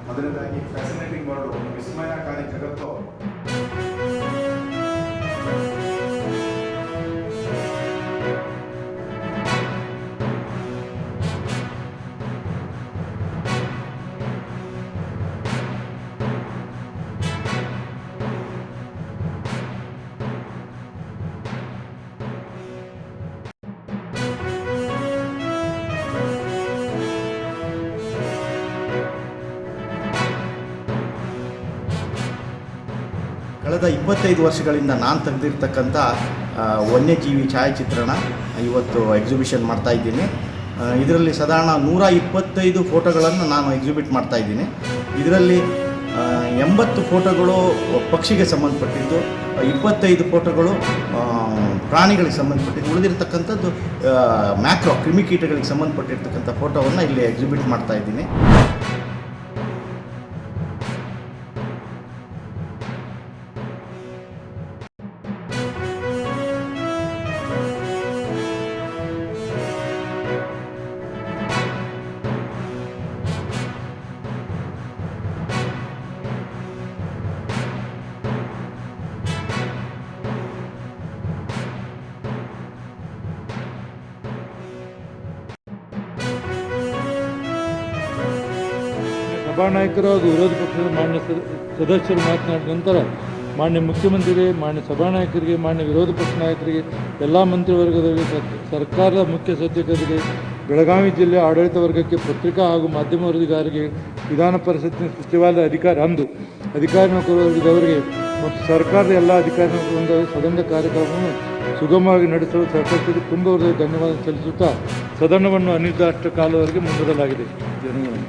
ಮೊದಲನೇದಾಗಿ fascinating world ವಿಸ್ಮಯಕಾರಿ ಜಗತ್ತು. ಕಳೆದ 25 ವರ್ಷಗಳಿಂದ ನಾನು ತೆಗೆದಿರ್ತಕ್ಕಂಥ ವನ್ಯಜೀವಿ ಛಾಯಾಚಿತ್ರಣ ಇವತ್ತು ಎಕ್ಸಿಬಿಷನ್ ಮಾಡ್ತಾಯಿದ್ದೀನಿ. ಇದರಲ್ಲಿ ಸಾಧಾರಣ 125 ಫೋಟೋಗಳನ್ನು ನಾನು ಎಕ್ಸಿಬಿಟ್ ಮಾಡ್ತಾಯಿದ್ದೀನಿ. ಇದರಲ್ಲಿ 80 ಫೋಟೋಗಳು ಪಕ್ಷಿಗೆ ಸಂಬಂಧಪಟ್ಟಿದ್ದು, 25 ಫೋಟೋಗಳು ಪ್ರಾಣಿಗಳಿಗೆ ಸಂಬಂಧಪಟ್ಟಿದ್ದು, ಉಳಿದಿರ್ತಕ್ಕಂಥದ್ದು ಮ್ಯಾಕ್ರೋ ಕ್ರಿಮಿಕೀಟಗಳಿಗೆ ಸಂಬಂಧಪಟ್ಟಿರ್ತಕ್ಕಂಥ ಫೋಟೋವನ್ನು ಇಲ್ಲಿ ಎಕ್ಸಿಬಿಟ್ ಮಾಡ್ತಾಯಿದ್ದೀನಿ. ಸಭಾನಾಯಕರು ಹಾಗೂ ವಿರೋಧ ಪಕ್ಷದ ಮಾನ್ಯ ಸದಸ್ಯರು ಮಾತನಾಡಿದ ನಂತರ ಮಾನ್ಯ ಮುಖ್ಯಮಂತ್ರಿಗೆ, ಮಾನ್ಯ ಸಭಾನಾಯಕರಿಗೆ, ಮಾನ್ಯ ವಿರೋಧ ಪಕ್ಷ ನಾಯಕರಿಗೆ, ಎಲ್ಲ ಮಂತ್ರಿವರ್ಗದವರಿಗೆ, ಸರ್ಕಾರದ ಮುಖ್ಯ ಸಚಿವರಿಗೆ, ಬೆಳಗಾವಿ ಜಿಲ್ಲೆಯ ಆಡಳಿತ ವರ್ಗಕ್ಕೆ, ಪತ್ರಿಕಾ ಹಾಗೂ ಮಾಧ್ಯಮ ವರದಿಗಾರರಿಗೆ, ವಿಧಾನ ಪರಿಷತ್ತಿನ ಸಚಿವಾಲಯದ ಅಧಿಕಾರಿ ನೌಕರರಿಗೆ ಮತ್ತು ಸರ್ಕಾರದ ಎಲ್ಲ ಅಧಿಕಾರಿ ನೌಕರರಿಂದ ಸದನದ ಕಾರ್ಯಕ್ರಮವನ್ನು ಸುಗಮವಾಗಿ ನಡೆಸಲು ಸರ್ಕಾರಕ್ಕೆ ತುಂಬ ಧನ್ಯವಾದ ಸಲ್ಲಿಸುತ್ತಾ ಸದನವನ್ನು ಅನಿರ್ದಿಷ್ಟ ಕಾಲವರೆಗೆ ಮುಂದೂಡಲಾಗಿದೆ. ಜನಗಳನ್ನು